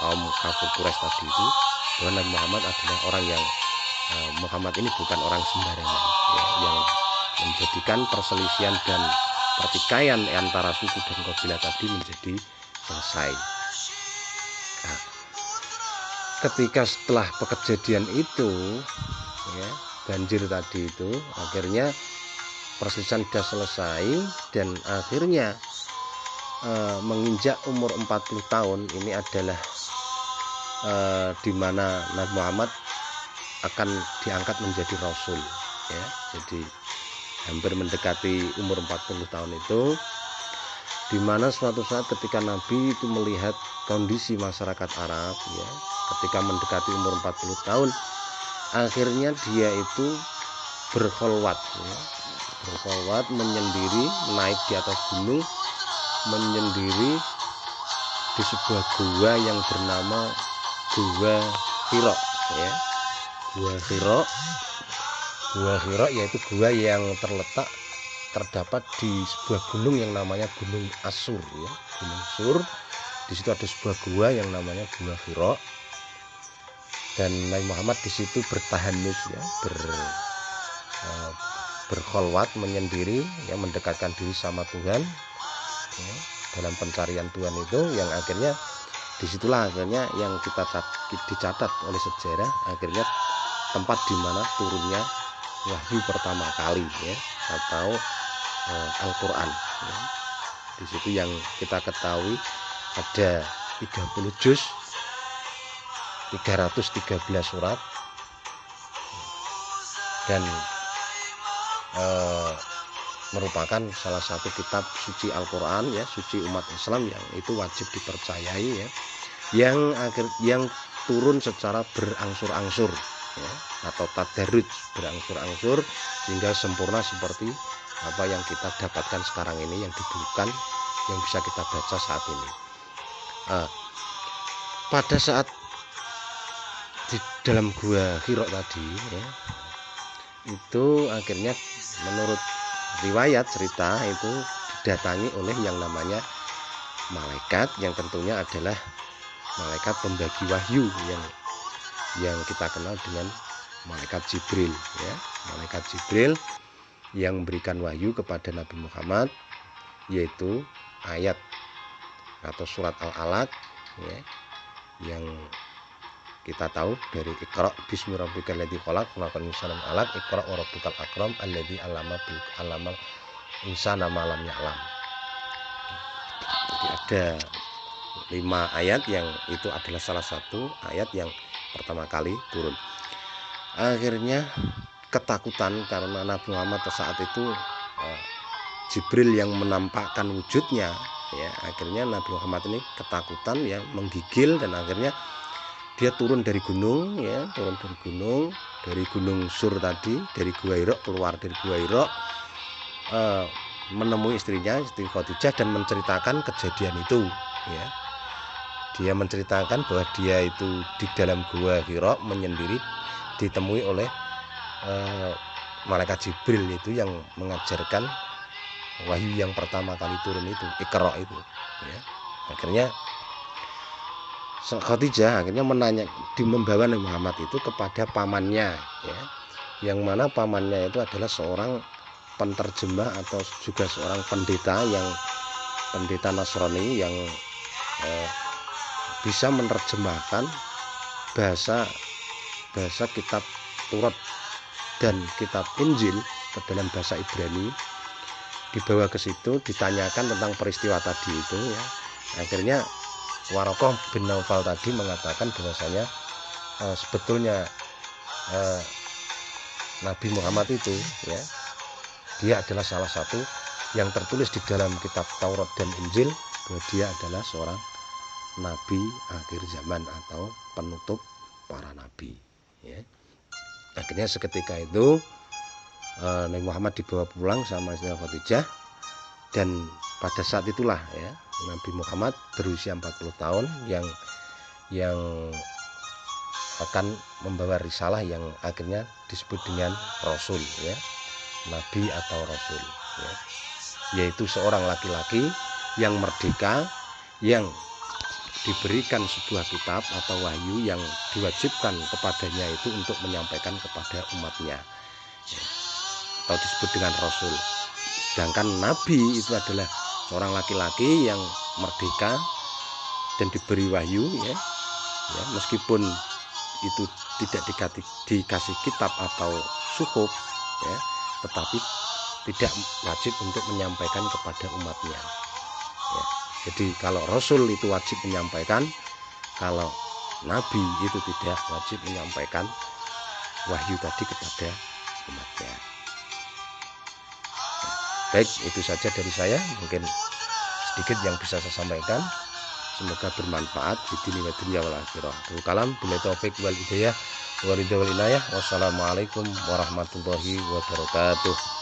kaum kafir Quraisy tadi itu, bahwa Nabi Muhammad adalah orang yang Muhammad ini bukan orang sembarangan, ya, yang menjadikan perselisihan dan pertikaian antara suku dan kabilah tadi menjadi selesai. Nah, ketika setelah kejadian itu, ya, banjir tadi itu, akhirnya perselisihan sudah selesai dan akhirnya menginjak umur 40 tahun ini adalah di mana Nabi Muhammad akan diangkat menjadi Rasul, ya. Jadi hampir mendekati umur 40 tahun itu, di mana suatu saat ketika Nabi itu melihat kondisi masyarakat Arab, ya, ketika mendekati umur 40 tahun, akhirnya dia itu berkholwat, ya, berkholwat menyendiri, naik di atas gunung menyendiri di sebuah gua yang bernama Gua Hira, ya. Gua Hira yaitu gua yang terdapat di sebuah gunung yang namanya Gunung Asur, ya. Gunung Sur. Di situ ada sebuah gua yang namanya Gua Hira. Dan Nabi Muhammad di situ bertahanus, ya, berkholwat menyendiri, ya, mendekatkan diri sama Tuhan, ya, dalam pencarian Tuhan itu, yang akhirnya disitulah akhirnya yang kita dicatat oleh sejarah, akhirnya tempat di mana turunnya wahyu pertama kali, ya, atau Al-Quran, ya. Di situ yang kita ketahui ada 30 juz, 313 surat, dan merupakan salah satu kitab suci Al-Quran, ya, suci umat Islam yang itu wajib dipercayai, ya, yang turun secara berangsur-angsur, ya, atau tadarruj, berangsur-angsur sehingga sempurna seperti apa yang kita dapatkan sekarang ini, yang dibukukan, yang bisa kita baca saat ini. Pada saat di dalam Gua Hira tadi, ya, itu akhirnya menurut riwayat cerita itu didatangi oleh yang namanya malaikat, yang tentunya adalah malaikat pembagi wahyu yang kita kenal dengan malaikat Jibril, ya. Malaikat Jibril yang memberikan wahyu kepada Nabi Muhammad, yaitu ayat atau surat Al-Alaq, ya, yang kita tahu dari Iqra bismi rabbikal ladzi khalaq khalaqal insana min 'alaq iqra wa rabbukal akram alladzi 'allamal insana ma lam ya'lam. Jadi ada 5 ayat yang itu adalah salah satu ayat yang pertama kali turun. Akhirnya ketakutan karena Nabi Muhammad saat itu Jibril yang menampakkan wujudnya, ya, akhirnya Nabi Muhammad ini ketakutan, ya, menggigil, dan akhirnya dia turun dari gunung, ya, dari gunung Sur tadi, dari Gua Hira, keluar dari Gua Hira, menemui istrinya Siti Khadijah dan menceritakan kejadian itu, ya. Dia menceritakan bahwa dia itu di dalam Gua Hira menyendiri ditemui oleh malaikat Jibril itu yang mengajarkan wahyu yang pertama kali turun itu, Iqra itu, ya. Akhirnya Khadijah akhirnya membawa Nabi Muhammad itu kepada pamannya, ya, yang mana pamannya itu adalah seorang penterjemah atau juga seorang pendeta Nasrani yang bisa menerjemahkan bahasa kitab Taurat dan kitab Injil ke dalam bahasa Ibrani. Dibawa ke situ, ditanyakan tentang peristiwa tadi itu, ya. Akhirnya Waraqah bin Naufal tadi mengatakan bahwasanya sebetulnya Nabi Muhammad itu, ya, dia adalah salah satu yang tertulis di dalam kitab Taurat dan Injil bahwa dia adalah seorang nabi akhir zaman atau penutup para nabi, ya. Akhirnya seketika itu Nabi Muhammad dibawa pulang sama istrinya Khadijah, dan pada saat itulah, ya, Nabi Muhammad berusia 40 tahun yang akan membawa risalah yang akhirnya disebut dengan Rasul, ya, Nabi atau Rasul, ya, yaitu seorang laki-laki yang merdeka, yang diberikan sebuah kitab atau wahyu yang diwajibkan kepadanya itu untuk menyampaikan kepada umatnya, ya, atau disebut dengan rasul. Sedangkan nabi itu adalah seorang laki-laki yang merdeka dan diberi wahyu, ya, meskipun itu tidak dikasih kitab atau suhuf, ya, tetapi tidak wajib untuk menyampaikan kepada umatnya, ya. Jadi kalau rasul itu wajib menyampaikan, kalau nabi itu tidak wajib menyampaikan wahyu tadi kepada umatnya. Baik, itu saja dari saya, mungkin sedikit yang bisa saya sampaikan. Semoga bermanfaat di dunia wa dunya wal akhirah. Kalam billahi taufik wal hidayah wa ridha wal inayah. Wassalamualaikum warahmatullahi wabarakatuh.